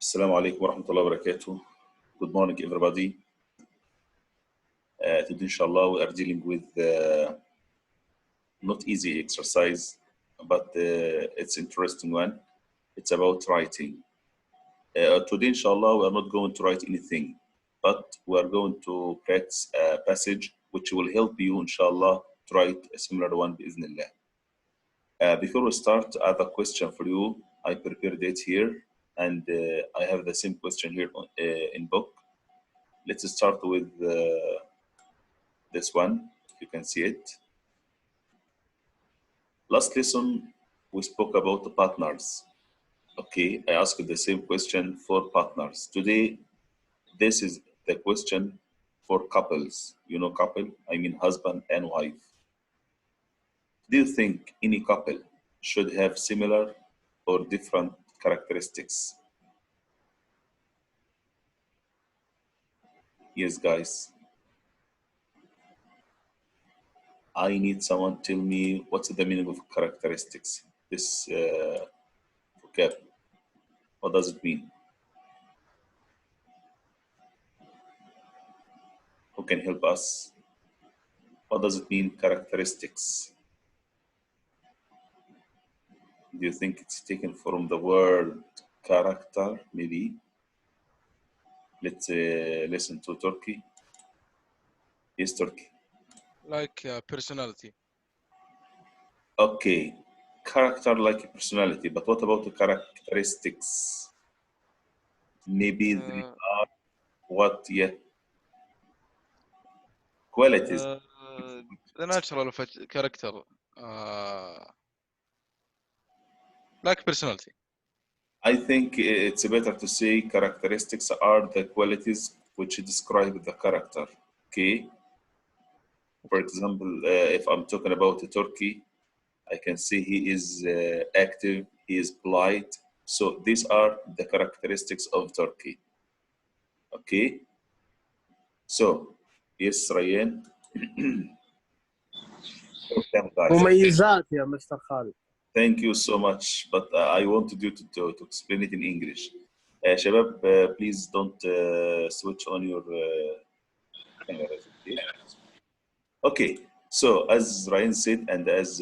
Assalamu alaikum wa rahmatullahi wa barakatuh. Good morning, everybody. Today, inshallah, we are dealing with not easy exercise, but it's interesting one. It's about writing. Today, inshallah, we are not going to write anything, but we are going to practice a passage which will help you, inshallah, to write a similar one, bi'idhnillah. Before we start, I have a question for you. I prepared it here, and I have the same question here in book. Let's start with this one, if you can see it. Last lesson, we spoke about the partners. Okay, I asked the same question for partners. Today, this is the question for couples. You know couple, I mean husband and wife. Do you think any couple should have similar or different characteristics? Yes, guys. I need someone tell me what's the meaning of characteristics. This vocab. What does it mean? Who can help us? What does it mean, characteristics? Do you think it's taken from the word character, maybe? Let's listen to Turkey. Yes, Turkey. Like personality. Okay, character like personality, but what about the characteristics? Maybe they are what yet? Qualities. The natural of a character. Like personality. I think it's better to say characteristics are the qualities which describe the character. Okay. For example, if I'm talking about Turkey, I can say he is active, he is polite. So these are the characteristics of Turkey. Okay. So, yes, Ryan. مميزات يا مستر خالد. Thank you so much, but I wanted you to explain it in English. Shabab, please don't switch on your cameras. Okay, so as Ryan said, and as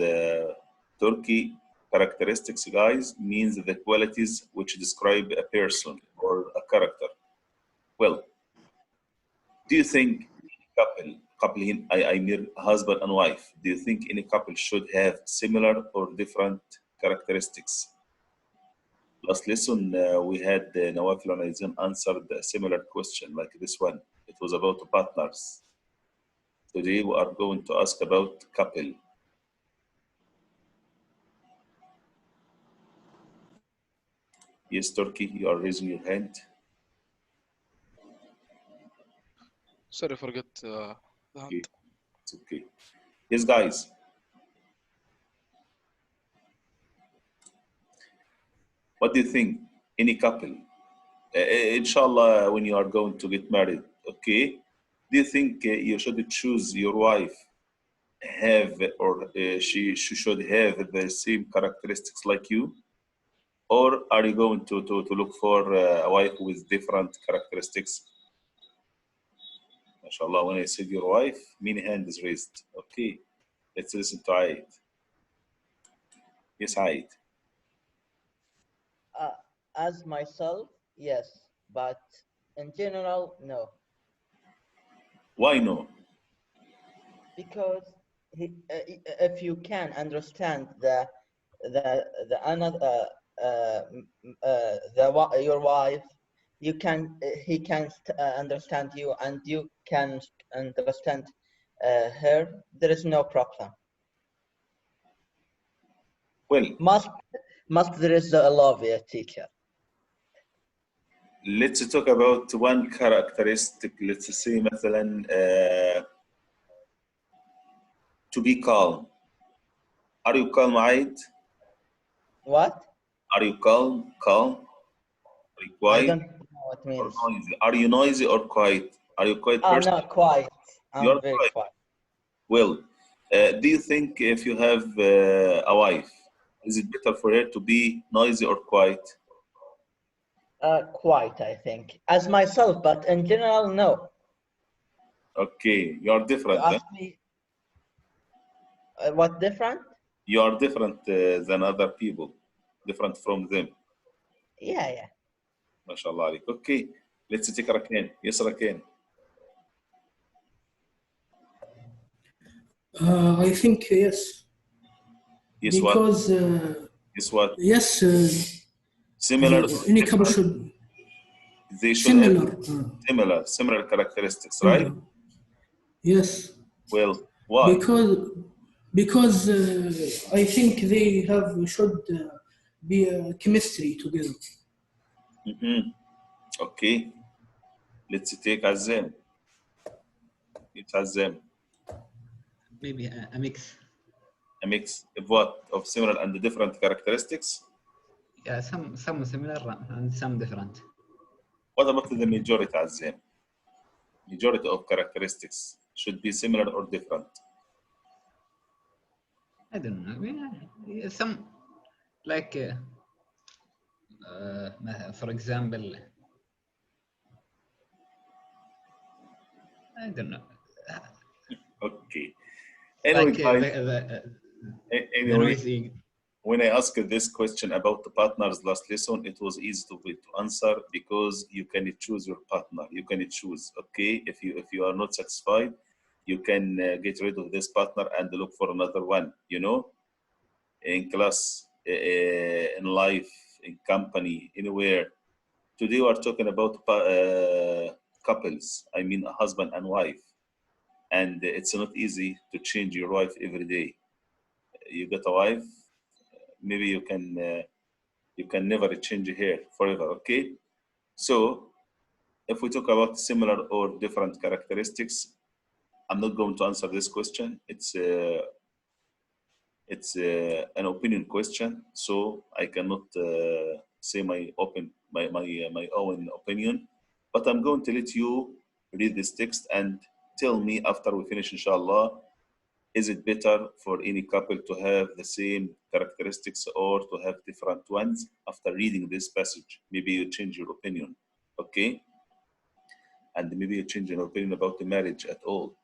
Turkey, characteristics, guys, means the qualities which describe a person or a character. Well, do you think couple, I mean husband and wife, do you think any couple should have similar or different characteristics? Last lesson, we had Nawaf Al-Aizan answered a similar question like this one. It was about partners. Today we are going to ask about couple. Yes, Turkey, you are raising your hand. Sorry, forget the hand. Okay. It's okay. Yes, guys. What do you think? Any couple? Inshallah, when you are going to get married, okay? Do you think you should choose your wife have or she should have the same characteristics like you? Or are you going to look for a wife with different characteristics? MashaAllah, when I said your wife, many hands raised. Okay, let's listen to Aid. Yes, Aid. As myself, yes, but in general, no. Why no? Because if you can understand your wife, he can understand you, and you can understand her. There is no problem. Well, must there is a love, yeah, teacher. Let's talk about one characteristic. Let's say, مثلا, to be calm. Are you calm, Aid? What? Are you calm? Calm? Are you quiet? I don't know what it means. Or noisy? Are you noisy or quiet? Are you quiet I'm person? not quiet. You're very quiet. Well, do you think if you have a wife, is it better for her to be noisy or quiet? Quite, I think. As myself, but in general, no. Okay, you're You different. Huh? ask me what different? You are different than other people, different from them. Yeah. MashaAllah عليك. Okay, let's take Rakan. Yes, Rakan. I think yes. Yes, what? Because Yes, what? yes, Similar or any couple different? should They should have similar. similar characteristics, right? Similar. Yes. Well, why? Because I think they should be a chemistry together. Okay, let's take Azem. It's Azem. Maybe a mix. A mix of what? Of similar and different characteristics? Yeah, some similar and some different. What about the majority, Azem? Majority of characteristics should be similar or different? I don't know. Yeah, some like for example, I don't know. Okay. Anyway, Like guys, the anyway, noisy. when I asked this question about the partners last lesson, it was easy to answer because you can choose your partner. You can choose. Okay, if you are not satisfied, you can get rid of this partner and look for another one. You know, in class, in life, in company, anywhere. Today we are talking about couples. I mean, a husband and wife, and it's not easy to change your wife every day. You get a wife, maybe you can never change her forever. Okay, so if we talk about similar or different characteristics, I'm not going to answer this question. It's an opinion question, so I cannot say my own opinion. But I'm going to let you read this text and tell me after we finish, inshallah, is it better for any couple to have the same characteristics or to have different ones? After reading this passage, maybe you change your opinion, okay? And maybe you change your opinion about the marriage at all.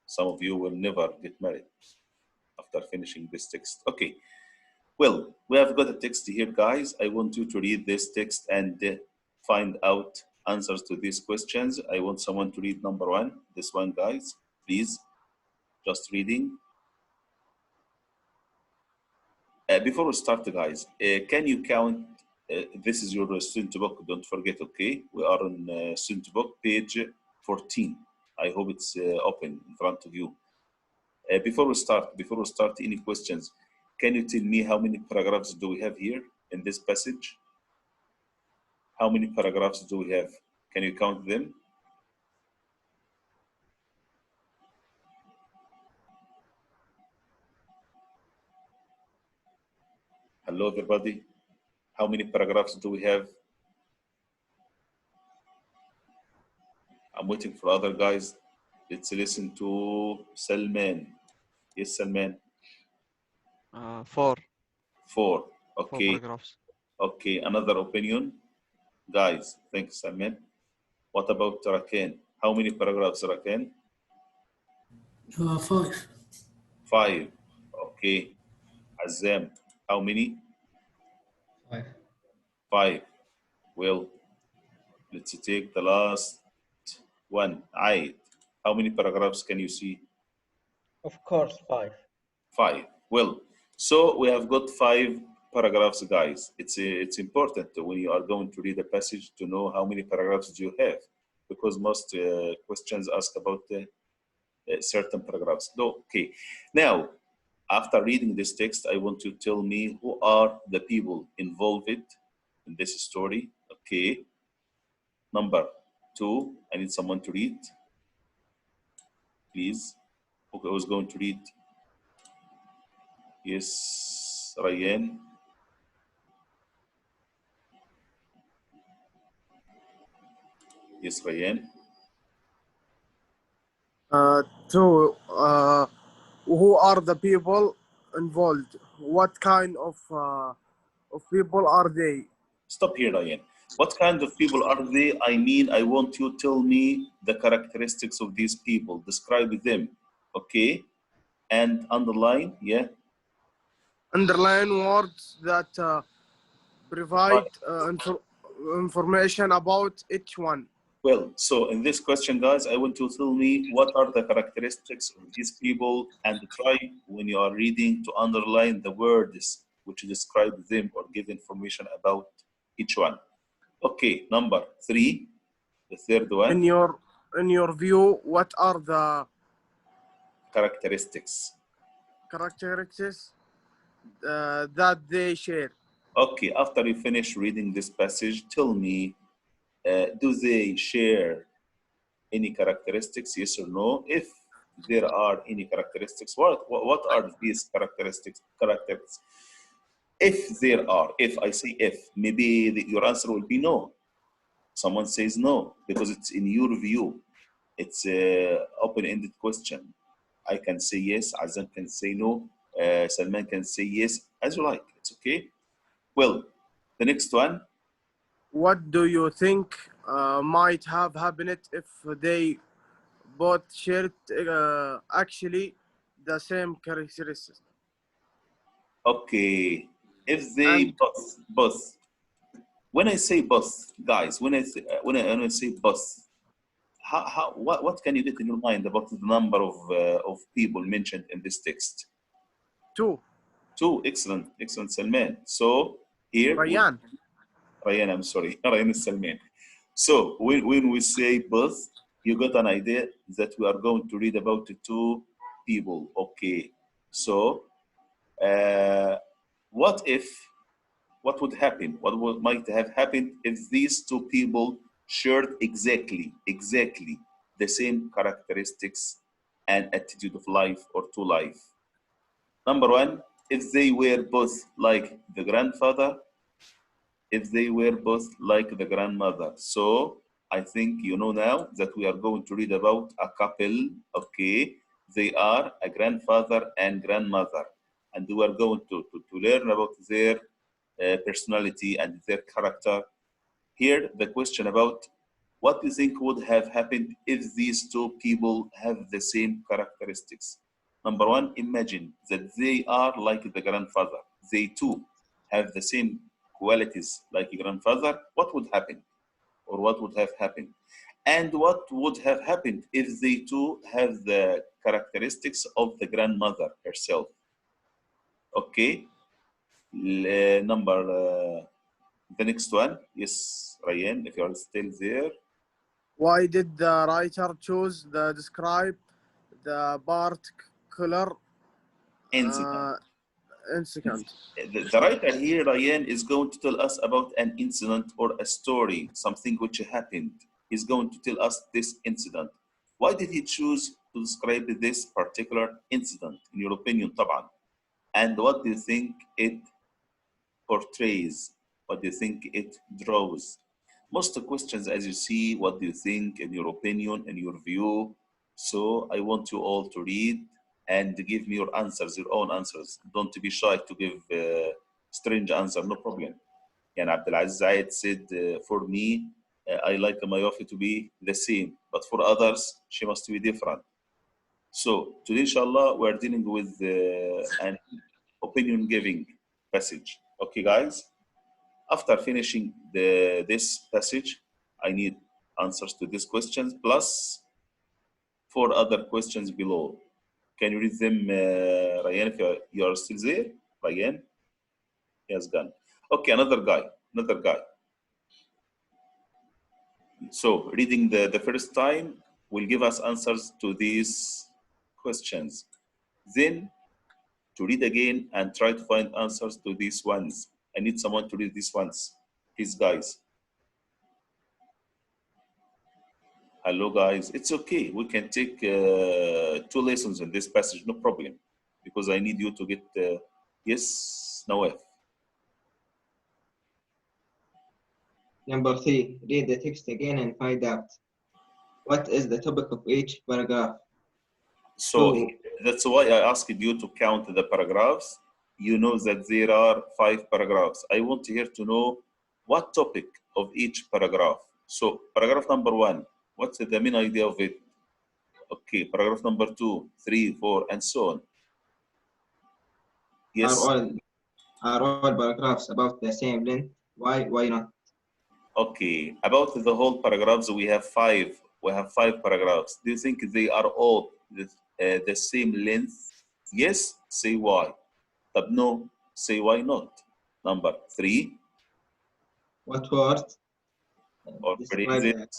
Some of you will never get married after finishing this text. Okay, well, we have got a text here, guys. I want you to read this text and find out answers to these questions. I want someone to read number one. This one, guys, please. Just reading. Before we start, guys, can you count? This is your student book. Don't forget, okay? We are on student book, page 14. I hope it's open in front of you. Before we start, any questions? Can you tell me how many paragraphs do we have here in this passage? How many paragraphs do we have? Can you count them? Hello, everybody. How many paragraphs do we have? I'm waiting for other guys. Let's listen to Salman. Yes, Salman. 4. 4. 4 Okay. paragraphs. Okay. Another opinion, guys. Thanks, Salman. What about Rakan? How many paragraphs, Rakan? 5. 5. Okay. Azam, how many? 5. 5. Well, let's take the last one. Aid, how many paragraphs can you see? Of course, 5. 5. Well, so we have got 5 paragraphs, guys. It's important when you are going to read a passage to know how many paragraphs do you have, because most questions ask about certain paragraphs. Okay. Now, after reading this text, I want you to tell me who are the people involved in this story. Okay. Number 2, I need someone to read. Please. Okay, who's going to read? Yes, Ryan. Yes, Ryan. 2. Who are the people involved? What kind of people are they? Stop here, Ryan. What kind of people are they? I mean, I want you to tell me the characteristics of these people. Describe them, okay? And underline, yeah. Underline words that provide information about each one. Well, so in this question, guys, I want you to tell me what are the characteristics of these people, and try when you are reading to underline the words which describe them or give information about each one. Okay, number 3, the third one. In your view, what are the characteristics that they share? Okay, after you finish reading this passage, tell me, do they share any characteristics, yes or no? If there are any characteristics, what are these characteristics? If there are, if I say if, maybe your answer will be no. Someone says no, because it's in your view. It's an open-ended question. I can say yes, Azan can say no, Salman can say yes, as you like, it's okay. Well, the next one. What do you think might have happened if they both shared actually the same characteristics? Okay, if they both. When I say both, guys, when I say both, what can you get in your mind about the number of people mentioned in this text? 2. 2, excellent, Salman. So here, Ryan, I'm sorry, Ryan is Salman. So when we say both, you got an idea that we are going to read about 2 people. Okay, so what would happen? What might have happened if these 2 people shared exactly the same characteristics and attitude of life or to life? Number 1, if they were both like the grandfather, if they were both like the grandmother. So I think you know now that we are going to read about a couple, okay? They are a grandfather and grandmother, and we are going to learn about their personality and their character. Here, the question about what do you think would have happened if these 2 people have the same characteristics? Number 1, imagine that they are like the grandfather. They too have the same qualities like a grandfather. What would happen? Or what would have happened? And what would have happened if they too have the characteristics of the grandmother herself? Okay. The next one. Yes, Ryan, if you are still there. Why did the writer choose the describe the particular incident? The writer here, Ryan, is going to tell us about an incident or a story, something which happened. He's going to tell us this incident. Why did he choose to describe this particular incident, in your opinion, طبعا? And what do you think it portrays? What do you think it draws? Most of the questions, as you see, what do you think, in your opinion, in your view? So I want you all to read and give me your answers, your own answers. Don't be shy to give strange answer, no problem. And Abdulaziz Zayed said, for me, I like my Wafi to be the same, but for others, she must be different. So today, inshallah, we're dealing with an opinion-giving passage. Okay, guys? After finishing this passage, I need answers to these questions, plus 4 other questions below. Can you read them, Ryan, if you are still there? Ryan? He has gone. Okay, another guy. So reading the first time will give us answers to these questions. Then to read again and try to find answers to these ones. I need someone to read these ones. Please, guys. Hello, guys. It's okay. We can take 2 lessons in this passage, no problem. Because I need you to get, yes, Nawaf. Number 3, read the text again and find out what is the topic of each paragraph. So that's why I asked you to count the paragraphs. You know that there are 5 paragraphs. I want here to know what topic, of each paragraph. So paragraph number 1, what's the main idea of it? Okay, paragraph number 2, 3, 4, and so on. Yes. Are all paragraphs about the same length? Why not? Okay, about the whole paragraphs, we have five. We have 5 paragraphs. Do you think they are all the same length? Yes. Say why. But no. Say why not. Number 3. What words Or describe phrases. that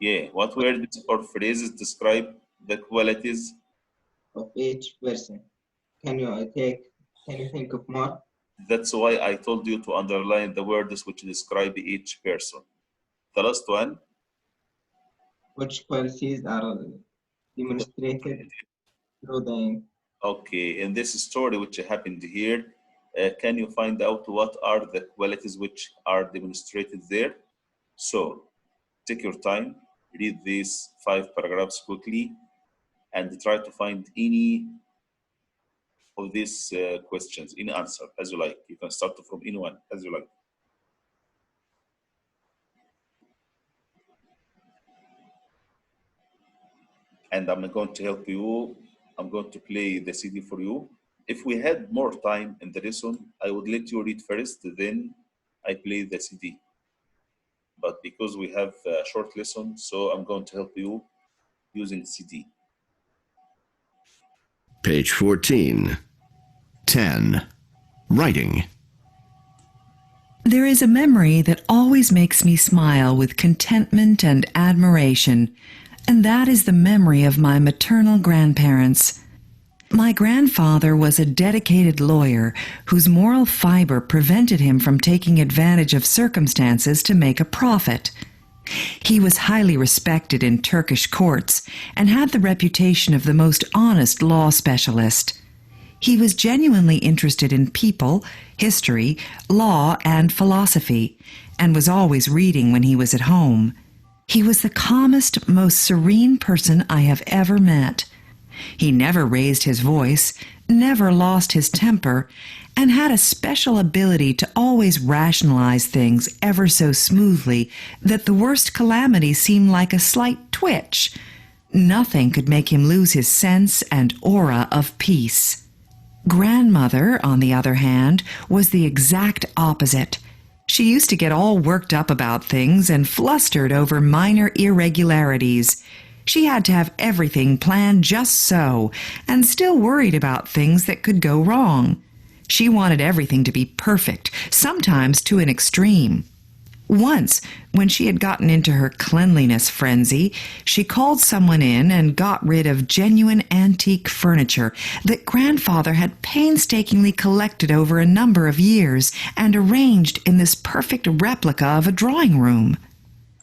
Yeah. What words or phrases describe the qualities? of each person? Can you think of more? That's why I told you to underline the words which describe each person. The last one. Which qualities are demonstrated through the Okay, in this story which happened here, can you find out what are the qualities which are demonstrated there? So take your time, read these 5 paragraphs quickly, and try to find any of these questions, any answer as you like. You can start from anyone as you like. And I'm going to help you. I'm going to play the CD for you. If we had more time in the lesson, I would let you read first, then I play the CD. But because we have a short lesson, so I'm going to help you using CD. Page 14. 10. Writing. There is a memory that always makes me smile with contentment and admiration, and that is the memory of my maternal grandparents. My grandfather was a dedicated lawyer whose moral fiber prevented him from taking advantage of circumstances to make a profit. He was highly respected in Turkish courts and had the reputation of the most honest law specialist. He was genuinely interested in people, history, law, and philosophy, and was always reading when he was at home. He was the calmest, most serene person I have ever met. He never raised his voice, never lost his temper, and had a special ability to always rationalize things ever so smoothly that the worst calamity seemed like a slight twitch. Nothing could make him lose his sense and aura of peace. Grandmother, on the other hand, was the exact opposite. She used to get all worked up about things and flustered over minor irregularities. She had to have everything planned just so, and still worried about things that could go wrong. She wanted everything to be perfect, sometimes to an extreme. Once, when she had gotten into her cleanliness frenzy, she called someone in and got rid of genuine antique furniture that Grandfather had painstakingly collected over a number of years and arranged in this perfect replica of a drawing room.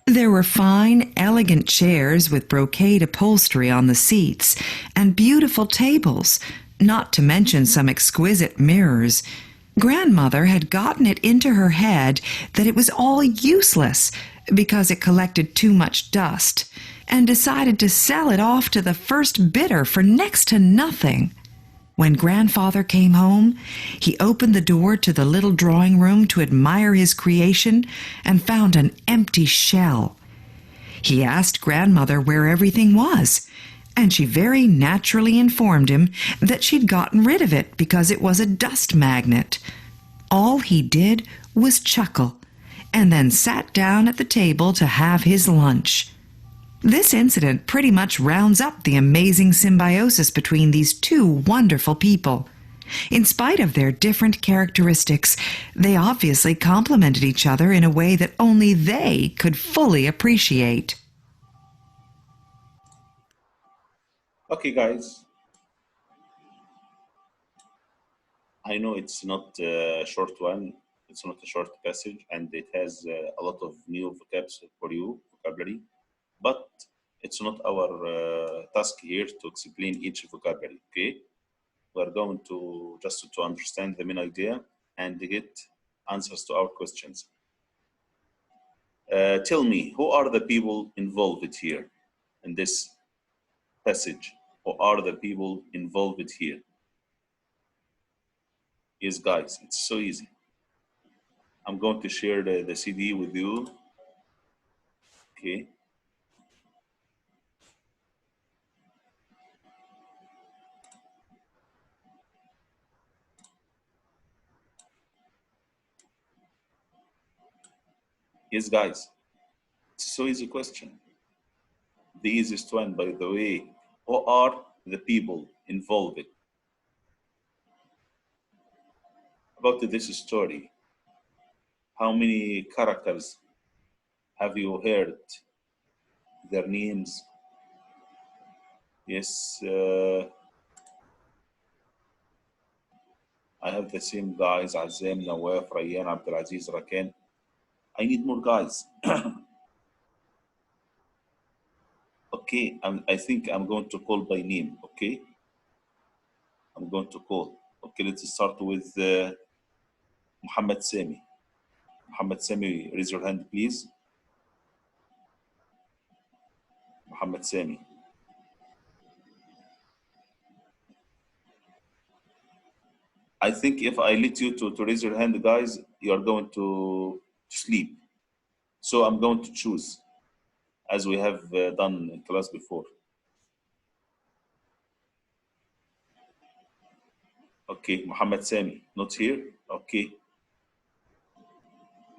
There were fine, elegant chairs with brocade upholstery on the seats, and beautiful tables, not to mention some exquisite mirrors. Grandmother had gotten it into her head that it was all useless because it collected too much dust, and decided to sell it off to the first bidder for next to nothing. When Grandfather came home, he opened the door to the little drawing room to admire his creation and found an empty shell. He asked Grandmother where everything was, and she very naturally informed him that she'd gotten rid of it because it was a dust magnet. All he did was chuckle, and then sat down at the table to have his lunch. This incident pretty much rounds up the amazing symbiosis between these two wonderful people. In spite of their different characteristics, they obviously complemented each other in a way that only they could fully appreciate. Okay, guys. I know it's not a short one. It's not a short passage, and it has a lot of new vocabulary. But it's not our task here to explain each vocabulary, okay? We're going to just to understand the main idea and get answers to our questions. Tell me, who are the people involved here in this passage? Who are the people involved here? Yes, guys, it's so easy. I'm going to share the CD with you. Okay. Yes, guys. It's so easy question. The easiest one, by the way. Who are the people involved? About this story, how many characters have you heard their names? Yes, I have the same guys, Azam, Nawaf, Rayyan, Abdulaziz, Rakan. I need more guys. Okay, I think I'm going to call by name, okay? I'm going to call. Okay, let's start with Muhammad Sami. Muhammad Sami, raise your hand, please. Muhammad Sami. I think if I let you to raise your hand, guys, you are going to sleep. So I'm going to choose, as we have done in class before. Okay, Muhammad Sami, not here? Okay.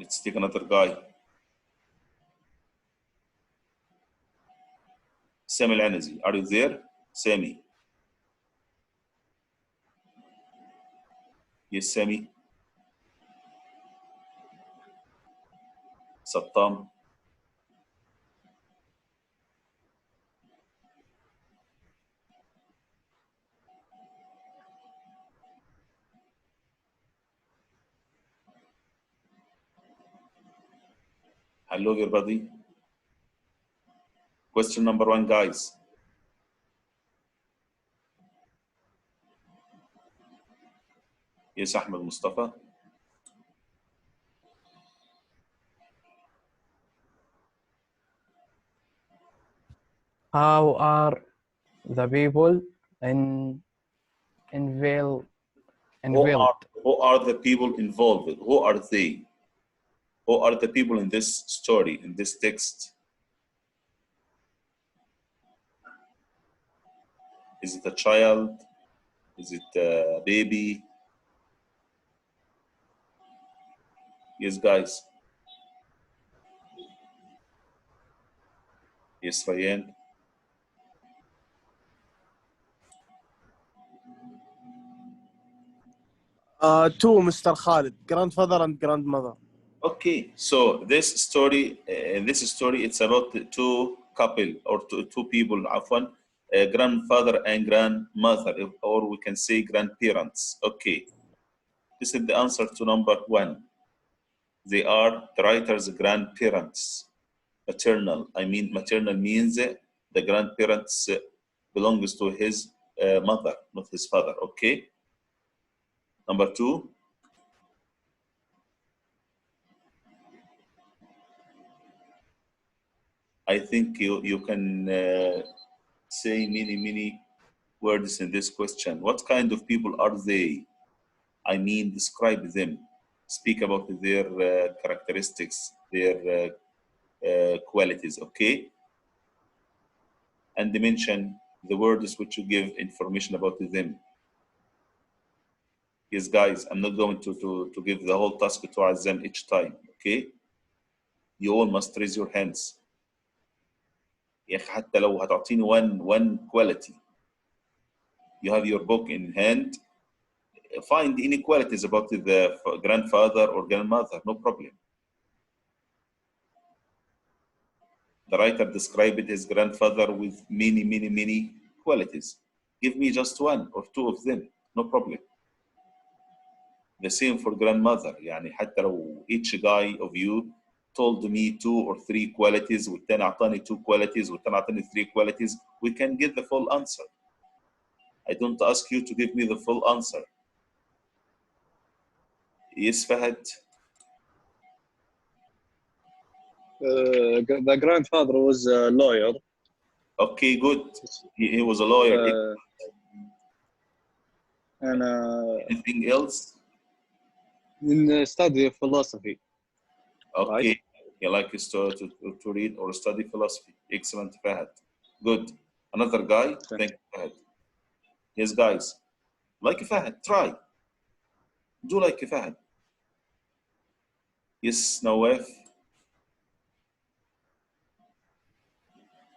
Let's take another guy. Sami Al-Anazi, are you there? Sami. Yes, Sami. Sattam. Hello, everybody. Question number 1, guys. Yes, Ahmed Mustafa. How are the people involved? Who are the people involved? Who are they? Who are the people in this story, in this text? Is it a child? Is it a baby? Yes, guys. Yes, Rayyan. Two, Mr. Khalid, grandfather and grandmother. Okay, so this story, it's about two couple or two people, afwan, grandfather and grandmother, or we can say grandparents. Okay, this is the answer to number 1. They are the writer's grandparents. Maternal. I mean, maternal means the grandparents belongs to his mother, not his father. Okay. Number 2. I think you can say many words in this question. What kind of people are they? I mean, describe them. Speak about their characteristics, their qualities, okay? And mention the words which you give information about them. Yes, guys, I'm not going to give the whole task to Azam each time, okay? You all must raise your hands. يا أخي حتى لو هتعطيني one quality. You have your book in hand. Find inequalities about the grandfather or grandmother, no problem. The writer described his grandfather with many qualities. Give me just 1 or 2 of them, no problem. The same for grandmother. يعني حتى لو each guy of you told me 2 or 3 qualities, والتاني أعطاني 2 qualities, والتاني أعطاني 3 qualities, we can get the full answer. I don't ask you to give me the full answer. Yes, Fahad? The grandfather was a lawyer. Okay, good. He was a lawyer. And anything else? In study of philosophy. Okay. He likes to read or study philosophy. Excellent, Fahad. Good. Another guy. Thank you, Fahad. Yes, guys. Like Fahad. Try. Do like Fahad. Yes, Nawaf.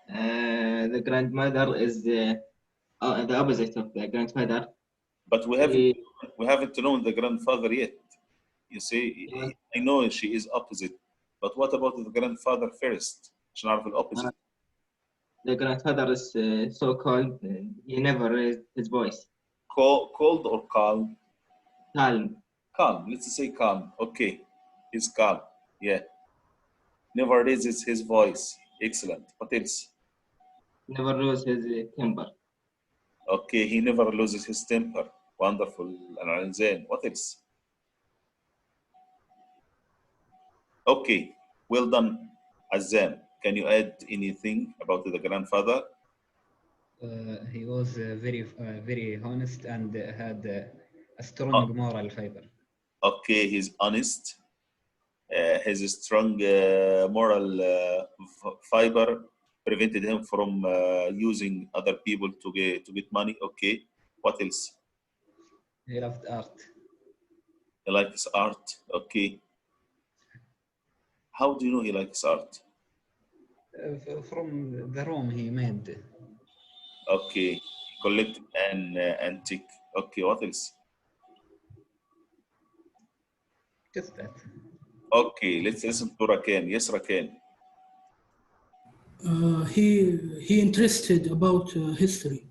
The grandmother is the opposite of the grandfather. But we haven't known the grandfather yet. You see, I know she is opposite, but what about the grandfather first? عشان نعرف الopposite. The grandfather is so cold. He never raised his voice. Cold or calm? Calm. Calm. Let's say calm. Okay, he's calm. Yeah. Never raises his voice. Excellent. What else? Never lose his temper. Okay, he never loses his temper. Wonderful. And then what else? Okay, well done, Azam. Can you add anything about the grandfather? He was very honest and had a strong moral fiber. Okay, he's honest. His strong moral fiber prevented him from using other people to get money. Okay, what else? He loved art. He likes art. Okay. How do you know he likes art? From the room he made. Okay, collect an antique. Okay, what else? Just that. Okay, let's listen to Rakan. Yes, Rakan. He interested about history.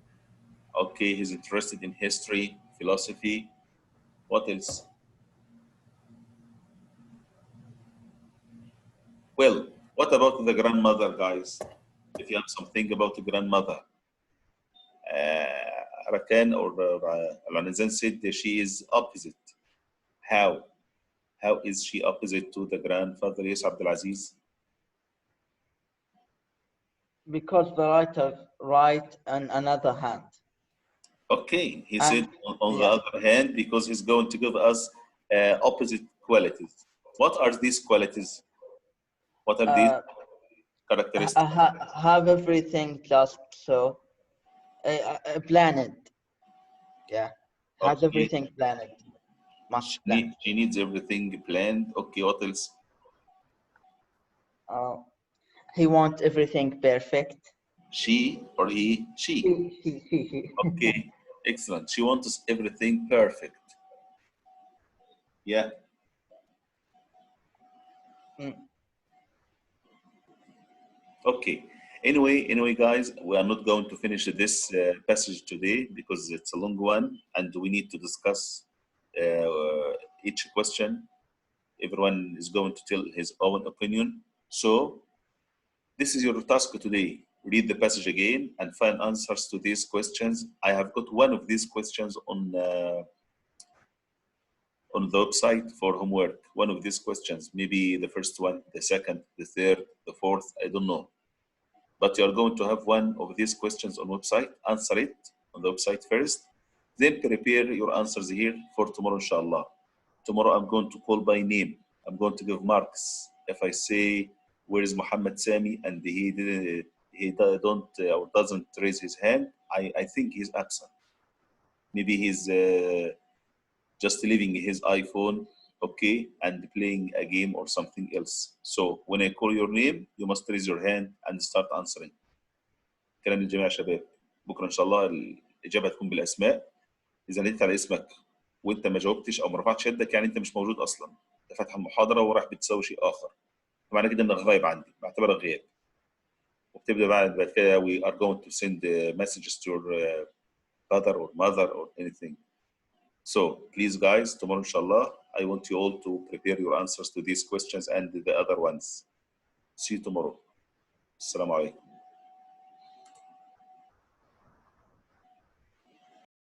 Okay, he's interested in history, philosophy. What else? Well, what about the grandmother, guys? If you have something about the grandmother. Rakan or Al-Anizan said that she is opposite. How? How is she opposite to the grandfather? Yes, Abdulaziz. Because the writer write on another hand. Okay, he said on the other hand, because he's going to give us opposite qualities. What are these qualities? What are these characteristics? Have everything just so planned. Yeah, has everything planned. Much planned. She needs everything planned. Okay, what else? He wants everything perfect. She or he? She. Okay, excellent. She wants everything perfect. Yeah. Okay. Anyway, guys, we are not going to finish this passage today because it's a long one, and we need to discuss each question. Everyone is going to tell his own opinion. So this is your task today. Read the passage again and find answers to these questions. I have got one of these questions on the website for homework. One of these questions, maybe the first one, the second, the third, the fourth, I don't know. But you are going to have one of these questions on website. Answer it on the website first. Then prepare your answers here for tomorrow, inshallah. Tomorrow I'm going to call by name. I'm going to give marks. If I say, where is Muhammad Sami, and he doesn't raise his hand, I think he's absent. Maybe he's just leaving his iPhone, okay, and playing a game or something else. So when I call your name, you must raise your hand and start answering. كلام للجميع يا شباب. بكره ان شاء الله الاجابه تكون بالاسماء. اذا ناديت على اسمك وانت ما جاوبتش او ما رفعتش يدك يعني انت مش موجود اصلا. انت فاتح المحاضره وراح بتسوي شيء اخر. معنى كده انك غايب عندي، بعتبرك غياب. وبتبدا بعد كده we are going to send messages to your father or mother or anything. So please guys, tomorrow inshallah, I want you all to prepare your answers to these questions and the other ones. See you tomorrow. Assalamu alaikum.